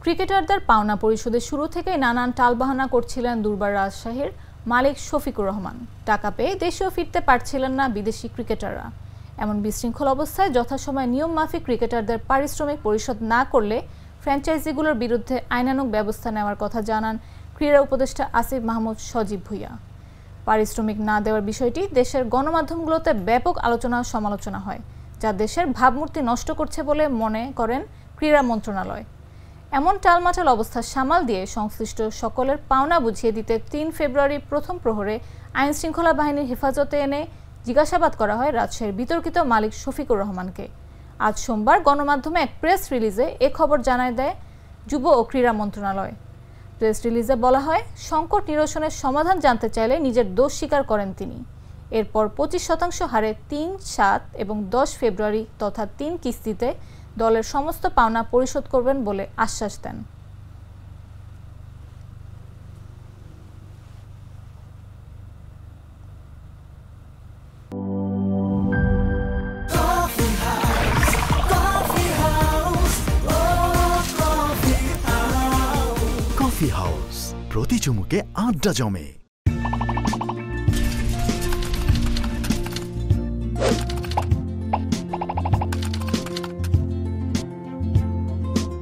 ক্রিকেটারদের পাওনা পরিশোধে শুরু থেকেই নানান টালবাহানা করছিলেন দুর্বার রাজশাহীর মালিক শফিকুর রহমান। টাকা পেয়ে দেশেও ফিরতে পারছিলেন না বিদেশি ক্রিকেটাররা। এমন বিশৃঙ্খল অবস্থায় যথাসময়ে নিয়ম মাফিক ক্রিকেটারদের পারিশ্রমিক পরিশোধ না করলে ফ্র্যাঞ্চাইজিগুলোর বিরুদ্ধে আইনানুগ ব্যবস্থা নেওয়ার কথা জানান ক্রীড়া উপদেষ্টা আসিফ মাহমুদ সজীব ভুঁইয়া। পারিশ্রমিক না দেওয়ার বিষয়টি দেশের গণমাধ্যমগুলোতে ব্যাপক আলোচনা সমালোচনা হয়, যা দেশের ভাবমূর্তি নষ্ট করছে বলে মনে করেন ক্রীড়া মন্ত্রণালয়। এমন টালমাটাল অবস্থা সামাল দিয়ে সংশ্লিষ্ট সকলের পাওনা বুঝিয়ে দিতে ৩ ফেব্রুয়ারি প্রথম প্রহরে আইনশৃঙ্খলা বাহিনীর হেফাজতে এনে জিজ্ঞাসাবাদ করা হয় রাজশাহীর বিতর্কিত মালিক শফিকুর রহমানকে। আজ সোমবার গণমাধ্যমে এক প্রেস রিলিজে এ খবর জানায় দেয় যুব ও ক্রীড়া মন্ত্রণালয়। প্রেস রিলিজে বলা হয়, সংকট নিরসনের সমাধান জানতে চাইলে নিজের দোষ স্বীকার করেন তিনি। এরপর 25% হারে ৩, ৭ এবং ১০ ফেব্রুয়ারি তথা ৩ কিস্তিতে দলের সমস্ত পাওনা পরিশোধ করবেন বলে আশ্বাস দেন। কফি হাউস, প্রতি চুমুকে আড্ডা জমে।